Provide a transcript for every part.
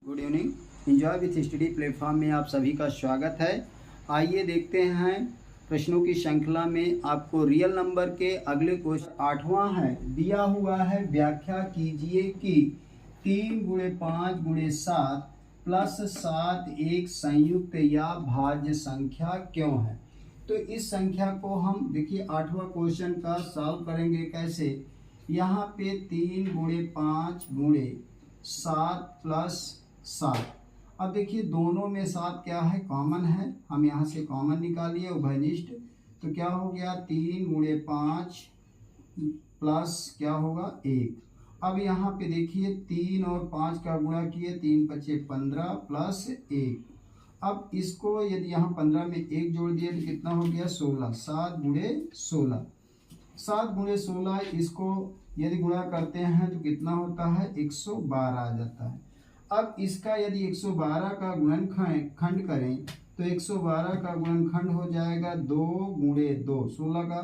Good evening. Enjoy with study platform में आप सभी का स्वागत है। आइए देखते हैं प्रश्नों की श्रृंखला में आपको रियल नंबर के अगले क्वेश्चन 8वां है। दिया हुआ है, व्याख्या कीजिए कि 3 × 5 × 7 प्लस 7 एक संयुक्त या भाज्य संख्या क्यों है। तो इस संख्या को हम देखिए 8वां क्वेश्चन का सॉल्व करेंगे कैसे। यहाँ पे 3 × 5 × 7 प्लस 7। अब देखिए दोनों में 7 क्या है, कॉमन है। हम यहाँ से कॉमन निकालिए उभयनिष्ठ, तो क्या हो गया 3 × 5 प्लस क्या होगा 1। अब यहाँ पे देखिए 3 और 5 का गुणा किए, 3 × 5 = 15 प्लस 1। अब इसको यदि यहाँ 15 में 1 जोड़ दिए तो कितना हो गया 16। 7 × 16, 7 × 16 इसको यदि गुणा करते हैं तो कितना होता है 112 आ जाता है। अब इसका यदि 112 का गुणनखंड करें तो 112 का गुणनखंड हो जाएगा 2 × 2। 16 का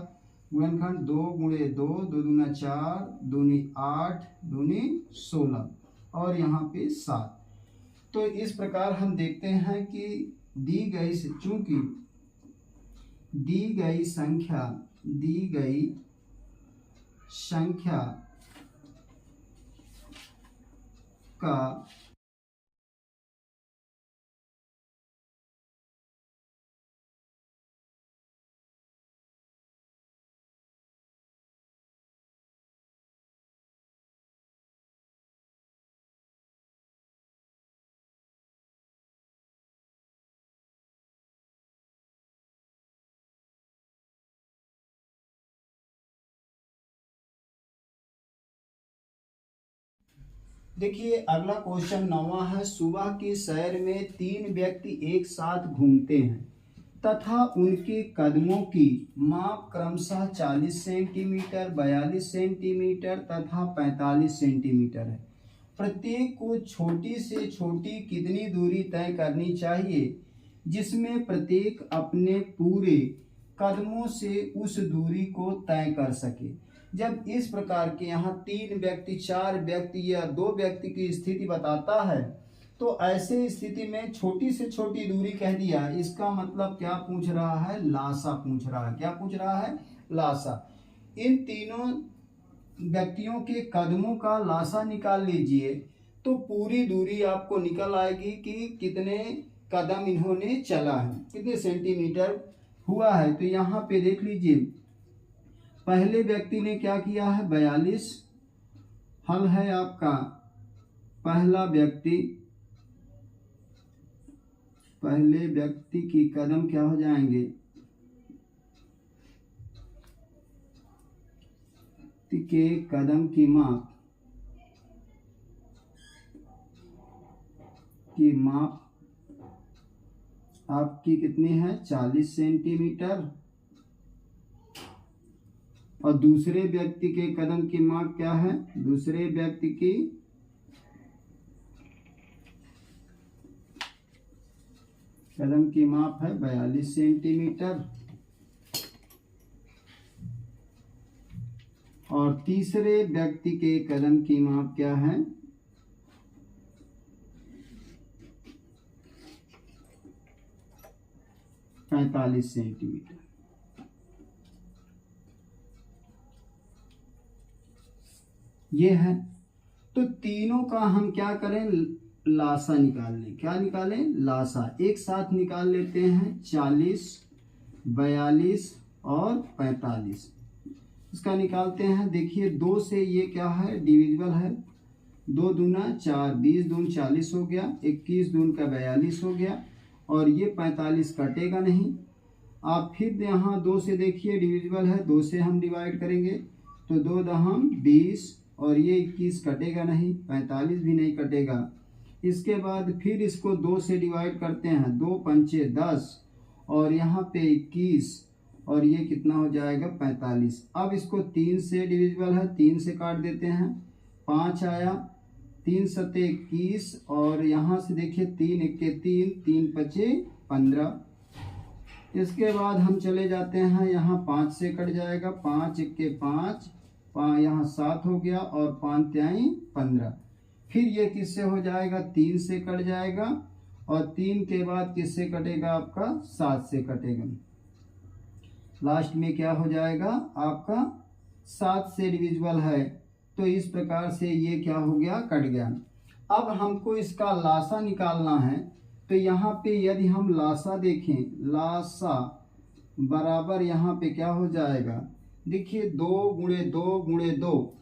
गुणनखंड 2 × 2, 2 दूना 4, 2 8, 2 16 और यहाँ पे 7। तो इस प्रकार हम देखते हैं कि दी गई संख्या का देखिए अगला क्वेश्चन 9वां है। सुबह की सैर में 3 व्यक्ति एक साथ घूमते हैं तथा उनके कदमों की माप क्रमशः 40 सेंटीमीटर, 42 सेंटीमीटर तथा 45 सेंटीमीटर है। प्रत्येक को छोटी से छोटी कितनी दूरी तय करनी चाहिए जिसमें प्रत्येक अपने पूरे कदमों से उस दूरी को तय कर सके। जब इस प्रकार के यहाँ 3 व्यक्ति, 4 व्यक्ति या 2 व्यक्ति की स्थिति बताता है तो ऐसे स्थिति में छोटी से छोटी दूरी कह दिया, इसका मतलब क्या पूछ रहा है, लासा पूछ रहा है। क्या पूछ रहा है, लासा। इन तीनों व्यक्तियों के कदमों का लासा निकाल लीजिए तो पूरी दूरी आपको निकल आएगी कि कितने कदम इन्होंने चला है, कितने सेंटीमीटर हुआ है। तो यहाँ पे देख लीजिए पहले व्यक्ति ने क्या किया है 42। हल है आपका पहले व्यक्ति की कदम क्या हो जाएंगे, के कदम की माप आपकी कितनी है 40 सेंटीमीटर और दूसरे व्यक्ति के कदम की माप क्या है, दूसरे व्यक्ति की कदम की माप है 42 सेंटीमीटर और तीसरे व्यक्ति के कदम की माप क्या है 45 सेंटीमीटर। ये है। तो तीनों का हम क्या करें, लासा निकाल लें। क्या निकालें, लासा। एक साथ निकाल लेते हैं 40, 42 और 45। इसका निकालते हैं। देखिए 2 से ये क्या है, डिविजिबल है। 2 दूना 4, 20 दून 40 हो गया, 21 दून का 42 हो गया और ये 45 कटेगा नहीं। आप फिर यहाँ 2 से देखिए डिविजिबल है, 2 से हम डिवाइड करेंगे तो 2 दहम 20 और ये 21 कटेगा नहीं, 45 भी नहीं कटेगा। इसके बाद फिर इसको 2 से डिवाइड करते हैं, 2 पंचे 10 और यहाँ पे 21 और ये कितना हो जाएगा 45। अब इसको 3 से डिविजिबल है, 3 से काट देते हैं, 5 आया, 3 सते 21 और यहाँ से देखिए 3 एक्के 3, 3 पचे 15। इसके बाद हम चले जाते हैं, यहाँ 5 से कट जाएगा, 5 एक्के 5, यहाँ 7 हो गया और 5 त्याई 15। फिर ये किससे हो जाएगा, 3 से कट जाएगा, और 3 के बाद किससे कटेगा, आपका 7 से कटेगा। लास्ट में क्या हो जाएगा, आपका 7 से डिविजिबल है। तो इस प्रकार से ये क्या हो गया, कट गया। अब हमको इसका लासा निकालना है। तो यहाँ पे यदि हम लासा देखें, लासा बराबर यहाँ पे क्या हो जाएगा, देखिए 2 गुणे 2 गुणे 2,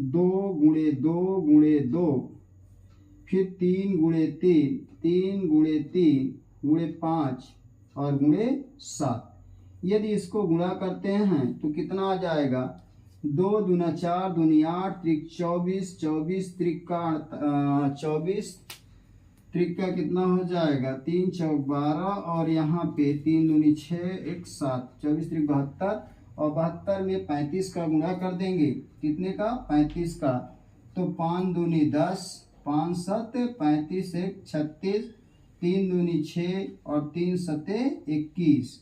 2 गुणे 2 गुणे 2, फिर 3 गुणे 3, 3 गुणे 3 गुणे 5 और गुणे 7। यदि इसको गुणा करते हैं तो कितना आ जाएगा, 2 दूना 4 दूनी 8 त्रिक 24, 24 त्रिका 24, त्रिका कितना हो जाएगा, 3 चौक 12, और यहाँ पे 3 दूनी 6 1 7, 24 त्रिक 72, और 72 में 35 का गुणा कर देंगे, कितने का, 35 का। तो 5 दूनी 10, 5 7 35 1 36, 3 दूनी 6 और 3 सते 21।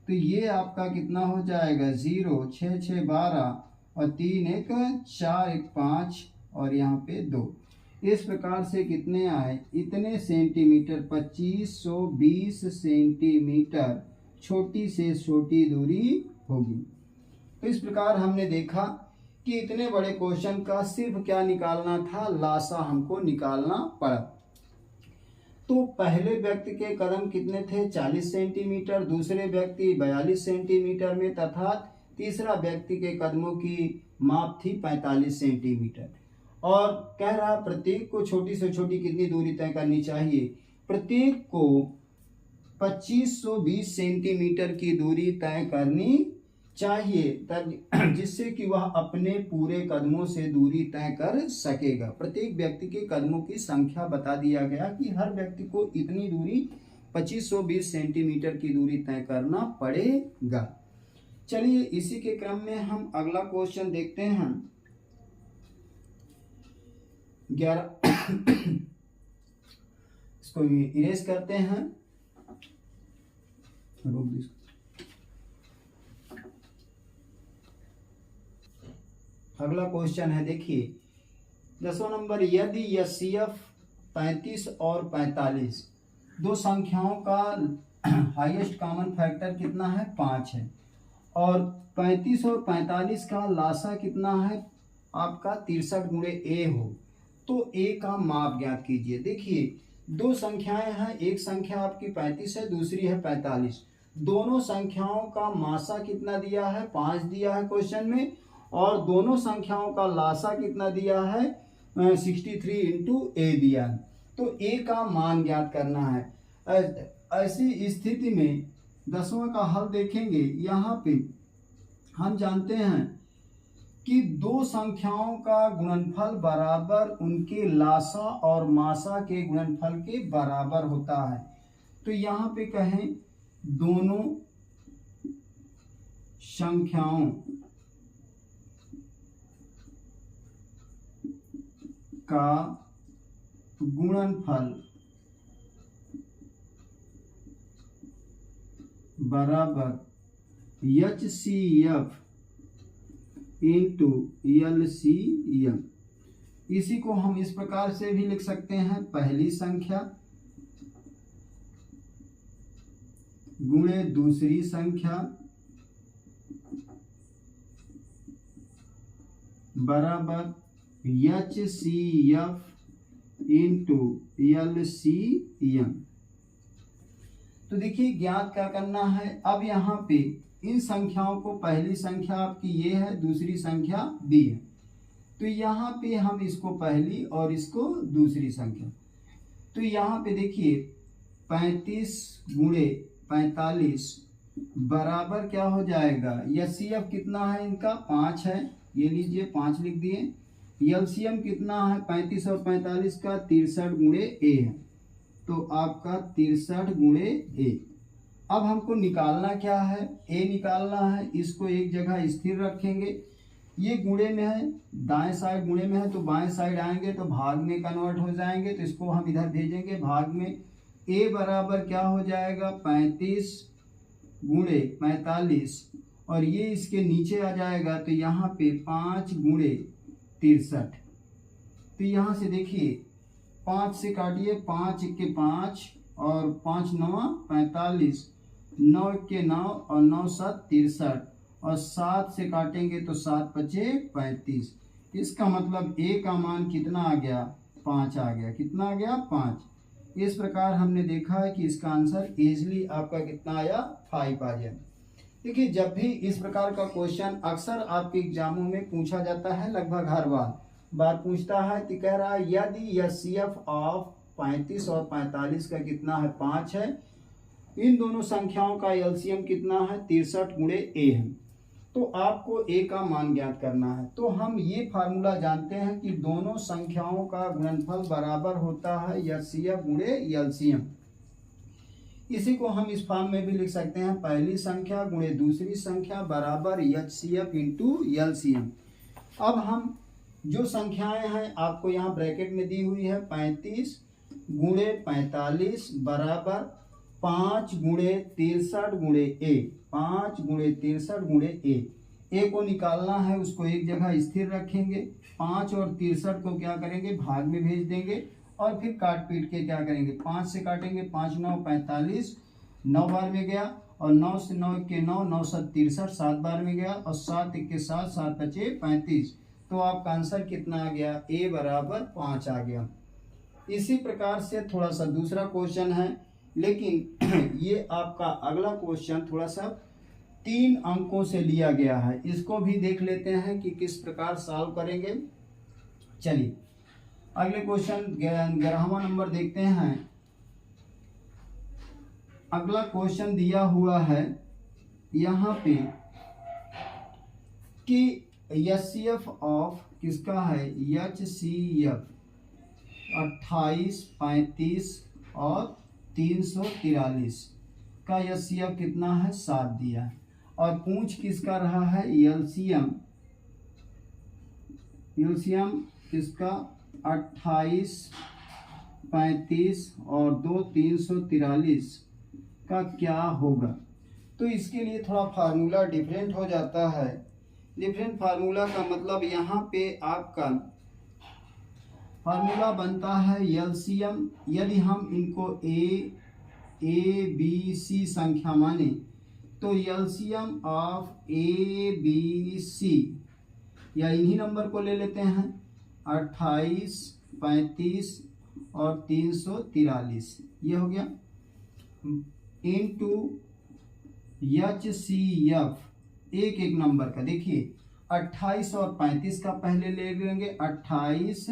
तो ये आपका कितना हो जाएगा, 0 6 6 12, और 3 1 4 1 5, और यहाँ पे 2। इस प्रकार से कितने आए, इतने सेंटीमीटर, 2520 सेंटीमीटर छोटी से छोटी दूरी होगी। तो इस प्रकार हमने देखा कि इतने बड़े क्वेश्चन का सिर्फ क्या निकालना था, लासा हमको निकालना पड़ा। तो पहले व्यक्ति के कदम कितने थे, 40 सेंटीमीटर, दूसरे व्यक्ति 42 सेंटीमीटर में, तथा तीसरा व्यक्ति के कदमों की माप थी 45 सेंटीमीटर। और कह रहा प्रत्येक को छोटी से छोटी कितनी दूरी तय करनी चाहिए, प्रत्येक को 2520 सेंटीमीटर की दूरी तय करनी चाहिए, तब जिससे कि वह अपने पूरे कदमों से दूरी तय कर सकेगा। प्रत्येक व्यक्ति के कदमों की संख्या बता दिया गया कि हर व्यक्ति को इतनी दूरी 2520 सेंटीमीटर की दूरी तय करना पड़ेगा। चलिए इसी के क्रम में हम अगला क्वेश्चन देखते हैं। 11 इसको इरेज करते हैं, रोक दो। अगला क्वेश्चन है, देखिए 10वां नंबर, यदि एचसीएफ 35 और 45 दो संख्याओं का हाईएस्ट कॉमन फैक्टर कितना है, 5 है, और 35 और 45 का लासा कितना है आपका 63 गुणे ए हो, तो ए का माप ज्ञात कीजिए। देखिए दो संख्याएं हैं, एक संख्या आपकी 35 है, दूसरी है 45। दोनों संख्याओं का मासा कितना दिया है, 5 दिया है क्वेश्चन में, और दोनों संख्याओं का लासा कितना दिया है, 63 इंटू ए दिया है। तो ए का मान ज्ञात करना है। ऐसी स्थिति में 10वां का हल देखेंगे। यहाँ पे हम जानते हैं कि दो संख्याओं का गुणनफल बराबर उनके लासा और मासा के गुणनफल के बराबर होता है। तो यहाँ पे कहें दोनों संख्याओं का गुणनफल बराबर HCF इंटू LCM। इसी को हम इस प्रकार से भी लिख सकते हैं, पहली संख्या गुणे दूसरी संख्या बराबर HCF इंटू LCM। तो देखिए ज्ञात क्या करना है, अब यहाँ पे इन संख्याओं को, पहली संख्या आपकी ये है, दूसरी संख्या बी है, तो यहाँ पे हम इसको पहली और इसको दूसरी संख्या, तो यहाँ पे देखिए 35 गुणे 45 बराबर क्या हो जाएगा, HCF कितना है इनका 5 है, ये लीजिए 5 लिख दिए। LCM कितना है 35 और 45 का 63 गुणे ए है, तो आपका 63 गुणे ए। अब हमको निकालना क्या है, ए निकालना है। इसको एक जगह स्थिर रखेंगे, ये गुणे में है, दाएं साइड गुणे में है, तो बाएं साइड आएंगे तो भाग में कन्वर्ट हो जाएंगे, तो इसको हम इधर भेजेंगे भाग में। ए बराबर क्या हो जाएगा 35 गुणे 45, और ये इसके नीचे आ जाएगा, तो यहाँ पे 5 गुणे 63। तो यहाँ से देखिए 5 से काटिए, 5 1 के 5 और 5 9 45, 9 1 के 9 और 9 7 63 और 7 से काटेंगे तो 7 5 35। इसका मतलब ए का मान कितना आ गया? 5 आ गया। कितना आ गया? 5। इस प्रकार हमने देखा है कि इसका आंसर इजली आपका कितना आया? 5 आ गया। देखिए, जब भी इस प्रकार का क्वेश्चन अक्सर आपके एग्जामों में पूछा जाता है, लगभग हर बार पूछता है कि कह रहा है यदि एचसीएफ ऑफ 35 और 45 का कितना है? 5 है। इन दोनों संख्याओं का एलसीएम कितना है? 63 गुणे ए है। तो आपको ए का मान ज्ञात करना है। तो हम ये फार्मूला जानते हैं कि दोनों संख्याओं का गुणनफल बराबर होता है एचसीएफ गुणे एलसीएम। इसी को हम इस फॉर्म में भी लिख सकते हैं, पहली संख्या गुणे दूसरी संख्या बराबर एचसीएफ इंटू एलसीएम। अब हम जो संख्याएं हैं आपको यहाँ ब्रैकेट में दी हुई है, 35 गुणे 45 बराबर 5 गुणे 63 गुणे ए। 5 गुणे 63 गुणे ए को निकालना है, उसको एक जगह स्थिर रखेंगे। 5 और 63 को क्या करेंगे? भाग में भेज देंगे और फिर काट पीट के क्या करेंगे? 5 से काटेंगे, 5 9 45, 9 बार में गया और 9 से 9 के 9, 9 7 63, 7 बार में गया और 7 1 के 7, 7 5 35। तो आपका आंसर कितना आ गया? ए बराबर 5 आ गया। इसी प्रकार से थोड़ा सा दूसरा क्वेश्चन है, लेकिन ये आपका अगला क्वेश्चन थोड़ा सा 3 अंकों से लिया गया है। इसको भी देख लेते हैं कि किस प्रकार सॉल्व करेंगे। चलिए अगले क्वेश्चन 11वां नंबर देखते हैं। अगला क्वेश्चन दिया हुआ है यहाँ पे कि एचसीएफ ऑफ किसका है? एचसीएफ 28, 35 और 343 का एचसीएफ कितना है? 7 दिया है। और पूछ किसका रहा है? एलसीएम किसका? 28, 35 और 2 343 का क्या होगा? तो इसके लिए थोड़ा फार्मूला डिफरेंट हो जाता है। डिफरेंट फार्मूला का मतलब यहाँ पे आपका फार्मूला बनता है एलसीएम। यदि हम इनको ए बी सी संख्या माने तो LCM of a b c, या इन्हीं नंबर को ले लेते हैं, 28, 35 और 343, ये हो गया, इनटू एचसीएफ एक एक नंबर का। देखिए 28 और 35 का पहले ले लेंगे, 28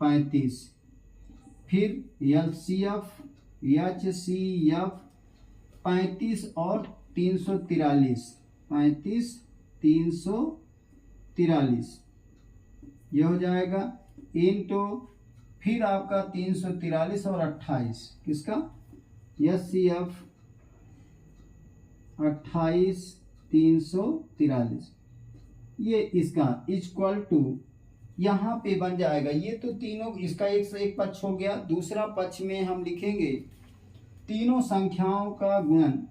35, फिर एचसीएफ 35 और 343, 35 343 ये हो जाएगा, इनटू फिर आपका 343 और 28 किसका? एचसीएफ 28 343, ये इसका इक्वल टू यहाँ पे बन जाएगा। ये तो तीनों, इसका एक से एक पक्ष हो गया। दूसरा पक्ष में हम लिखेंगे तीनों संख्याओं का गुणन।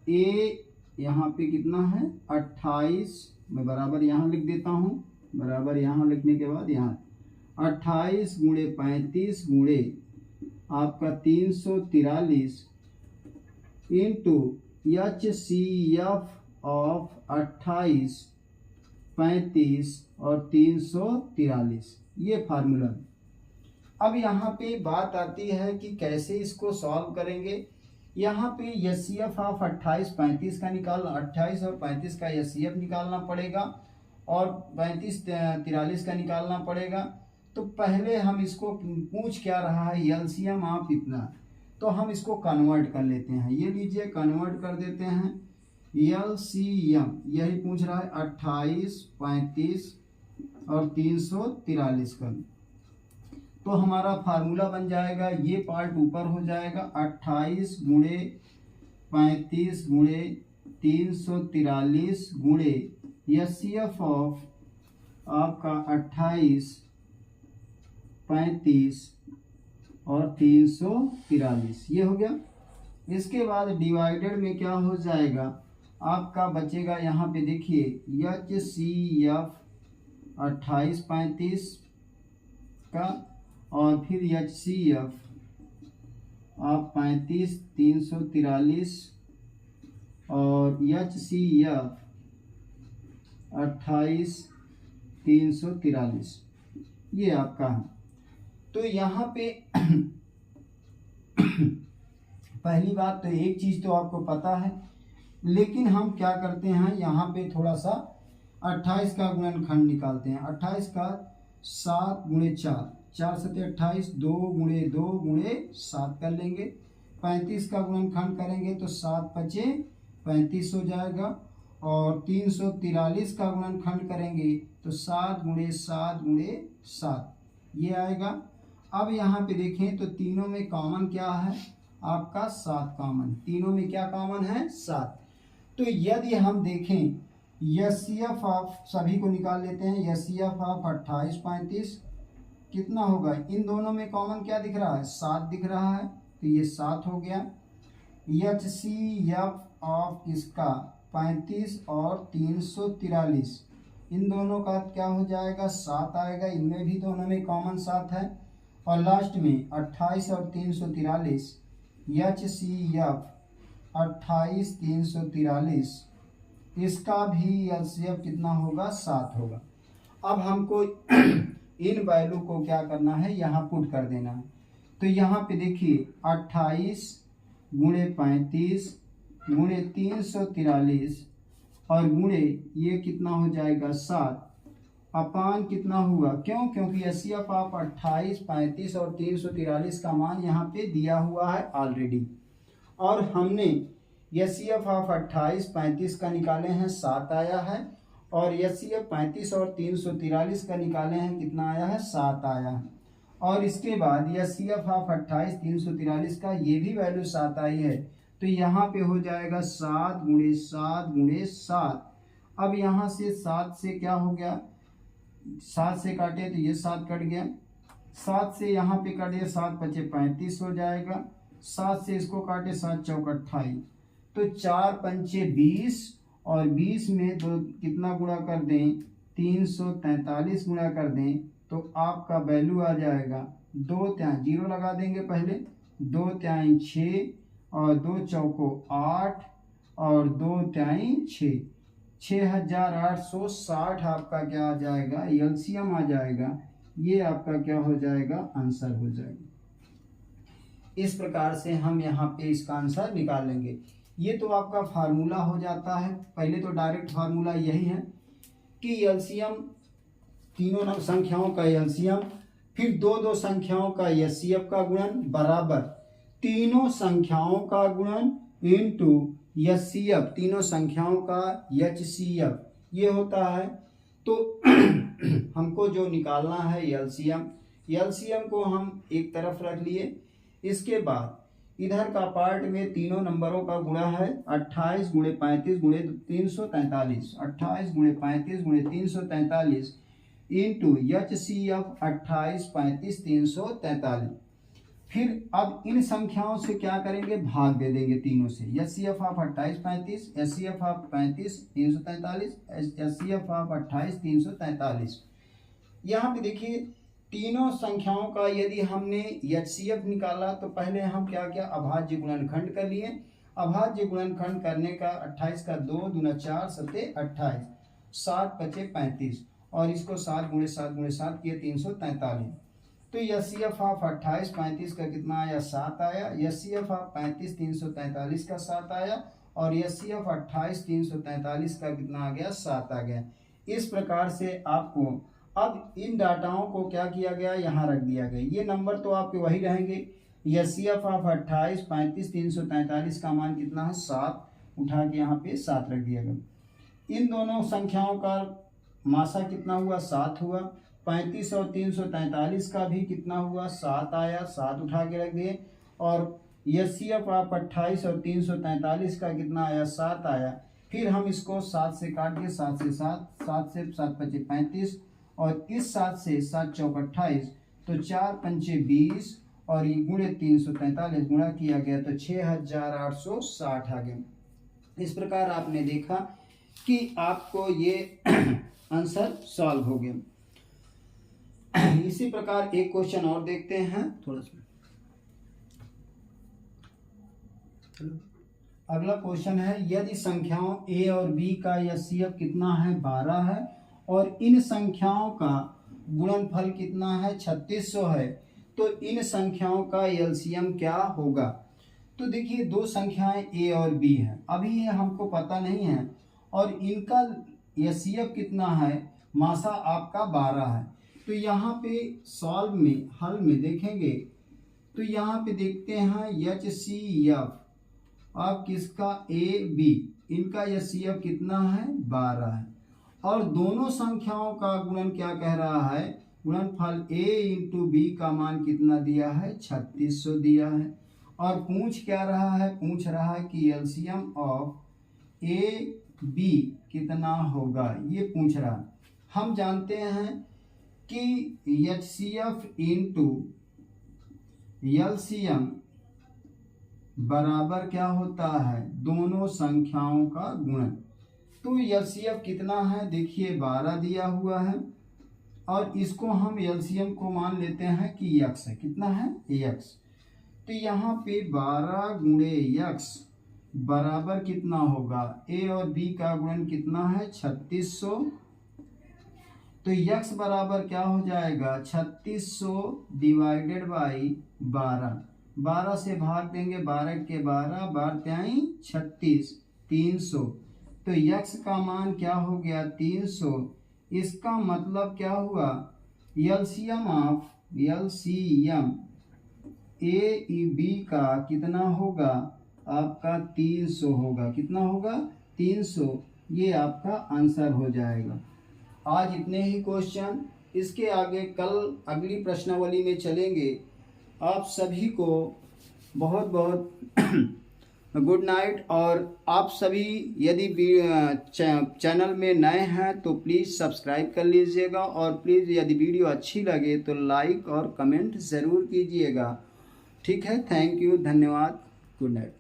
ए यहाँ पे कितना है? 28, मैं बराबर यहाँ लिख देता हूँ, बराबर यहाँ लिखने के बाद यहाँ 28 गुणे 35 गुणे आपका 343 इंटू एचसीएफ ऑफ 28, 35 और 343, ये फार्मूला। अब यहाँ पे बात आती है कि कैसे इसको सॉल्व करेंगे। यहाँ पे एचसीएफ ऑफ 28 35 का निकालना, 28 और 35 का एचसीएफ निकालना पड़ेगा और 35 43 का निकालना पड़ेगा। तो पहले हम इसको, पूछ क्या रहा है? एलसीएम ऑफ इतना, तो हम इसको कन्वर्ट कर लेते हैं। ये लीजिए कन्वर्ट कर देते हैं। एलसीएम यही पूछ रहा है, 28, 35 और 343 का। तो हमारा फार्मूला बन जाएगा, ये पार्ट ऊपर हो जाएगा, 28 गुणे 35 गुणे 343 गुणे एचसीएफ ऑफ आपका 28, 35 और 343, ये हो गया। इसके बाद डिवाइडेड में क्या हो जाएगा? आपका बचेगा यहाँ पे देखिए एचसीएफ 28 35 का, और फिर HCF आप 35,343 और HCF 28,343 ये आपका है। तो यहाँ पे पहली बात तो एक चीज़ तो आपको पता है, लेकिन हम क्या करते हैं यहाँ पे थोड़ा सा 28 का गुणनखंड निकालते हैं। 28 का 7 गुणे 4, 4 सत्ते 28, 2 गुणे 2 गुणे 7 कर लेंगे। 35 का गुणनखंड करेंगे तो 7 पचे 35 हो जाएगा, और 343 का गुणनखंड करेंगे तो 7 गुणे 7 गुणे 7 ये आएगा। अब यहाँ पे देखें तो तीनों में कॉमन क्या है आपका 7 कॉमन, तीनों में क्या कॉमन है 7। तो यदि हम देखें HCF ऑफ सभी को निकाल लेते हैं, HCF ऑफ 28 35 कितना होगा, इन दोनों में कॉमन क्या दिख रहा है 7 दिख रहा है, तो ये 7 हो गया। HCF ऑफ इसका 35 और 343 इन दोनों का क्या हो जाएगा 7 आएगा, इनमें भी दोनों में कॉमन 7 है। और लास्ट में 28 और 343 HCF 28 343 इसका भी LCF कितना होगा 7 होगा। अब हमको इन वैल्यू को क्या करना है यहाँ पुट कर देना है। तो यहाँ पे देखिए 28 गुणे 35 गुणे 343 और गुणे ये कितना हो जाएगा 7 अपान कितना हुआ, क्यों, क्योंकि HCF ऑफ 28 35 और 343 का मान यहाँ पे दिया हुआ है ऑलरेडी, और हमने HCF ऑफ 28 35 का निकाले हैं 7 आया है, और HCF 35 और 343 का निकाले हैं कितना आया है 7 आया है। और इसके बाद HCF ऑफ 28 343 का ये भी वैल्यू 7 आई है, तो यहाँ पे हो जाएगा 7 गुणे 7 गुणे 7। अब यहाँ से 7 से क्या हो गया, 7 से काटे तो ये 7 कट गया, 7 से यहाँ पे काटे 7 पचे 35 हो जाएगा, 7 से इसको काटे 7 चौक 28, तो 4 पंचे 20 और 20 में दो कितना गुणा कर दें 343 गुणा कर दें तो आपका वैल्यू आ जाएगा 2 त्याई 0 लगा देंगे पहले, 2 त्याई 6 और 2 चौको 8 और 2 त्याई 6, 6860 आपका क्या आ जाएगा LCM आ जाएगा। ये आपका क्या हो जाएगा आंसर हो जाएगा। इस प्रकार से हम यहाँ पे इसका आंसर निकाल लेंगे। ये तो आपका फार्मूला हो जाता है। पहले तो डायरेक्ट फार्मूला यही है कि LCM तीनों संख्याओं का LCM फिर दो संख्याओं का HCF का गुणन बराबर तीनों संख्याओं का गुणन इनटू HCF तीनों संख्याओं का HCF ये होता है। तो हमको जो निकालना है LCM को हम एक तरफ रख लिए। इसके बाद इधर का पार्ट में तीनों नंबरों का गुणा है 28 गुणे 35 गुणे 343, 28 गुणे 35 गुणे 343 इंटू HCF 28 35 343। फिर अब इन संख्याओं से क्या करेंगे भाग दे देंगे तीनों से, HCF of 28 35, HCF of 35 343, HCF of 28 343। यहाँ पे देखिए तीनों संख्याओं का यदि हमने HCF निकाला तो पहले हम क्या क्या अभाज्य गुणनखंड कर लिए। अभाज्य गुणनखंड करने का 28 का 2 दूना 4 सत्ते 28, 7 पचे 35 और इसको 7 गुणे 7 गुणे 7 किए 343। तो HCF ऑफ 28 35 का कितना आया 7 आया, HCF ऑफ 35 343 का 7 आया और HCF 28 343 का कितना आ गया 7 आ गया। इस प्रकार से आपको अब इन डाटाओं को क्या किया गया यहाँ रख दिया गया। ये नंबर तो आपके वही रहेंगे। HCF ऑफ 28 35 343 का मान कितना है 7, उठा के यहाँ पे 7 रख दिया गया। इन दोनों संख्याओं का मासा कितना हुआ 7 हुआ। 35 और 343 का भी कितना हुआ 7 आया, 7 उठा के रख दिए। और HCF ऑफ 28 और 343 का कितना आया 7 आया। फिर हम इसको 7 से काट के 7 से 7, 7 से 7 पचे 35 और इस 7 से 7 चौक 28, तो 4 पंचे 20 और ये गुणे 343 गुणा किया गया तो 6860 आ गया। इस प्रकार आपने देखा कि आपको ये आंसर सॉल्व हो गया। इसी प्रकार एक क्वेश्चन और देखते हैं थोड़ा सा। अगला क्वेश्चन है, यदि संख्याओं a और b का HCF कितना है 12 है और इन संख्याओं का गुणनफल कितना है 3600 है, तो इन संख्याओं का एलसीएम क्या होगा। तो देखिए दो संख्याएं a और b हैं, अभी ये हमको पता नहीं है और इनका HCF कितना है, मासा आपका 12 है। तो यहाँ पे सॉल्व में हल में देखेंगे तो यहाँ पे देखते हैं HCF अब किसका a b, इनका HCF कितना है 12 है और दोनों संख्याओं का गुणन क्या कह रहा है, गुणनफल a इंटू b का मान कितना दिया है 3600 दिया है और पूछ क्या रहा है, पूछ रहा है कि एलसीएम ऑफ a b कितना होगा, ये पूछ रहा है। हम जानते हैं कि HCF इंटू एलसीएम बराबर क्या होता है, दोनों संख्याओं का गुणन। तो HCF कितना है, देखिए 12 दिया हुआ है और इसको हम एलसीएम को मान लेते हैं कि x है, कितना है x। तो यहाँ पे 12 गुणे x बराबर कितना होगा, a और b का गुणन कितना है 3600। तो x बराबर क्या हो जाएगा 3600 डिवाइडेड बाई 12 से भाग देंगे, 12 के 12 12 36 300। तो x का मान क्या हो गया 300। इसका मतलब क्या हुआ, LCM of LCM a b का कितना होगा आपका 300 होगा, कितना होगा 300। ये आपका आंसर हो जाएगा। आज इतने ही क्वेश्चन, इसके आगे कल अगली प्रश्नावली में चलेंगे। आप सभी को बहुत बहुत गुड नाइट। और आप सभी यदि चैनल में नए हैं तो प्लीज़ सब्सक्राइब कर लीजिएगा और प्लीज़ यदि वीडियो अच्छी लगे तो लाइक और कमेंट ज़रूर कीजिएगा। ठीक है, थैंक यू, धन्यवाद, गुड नाइट।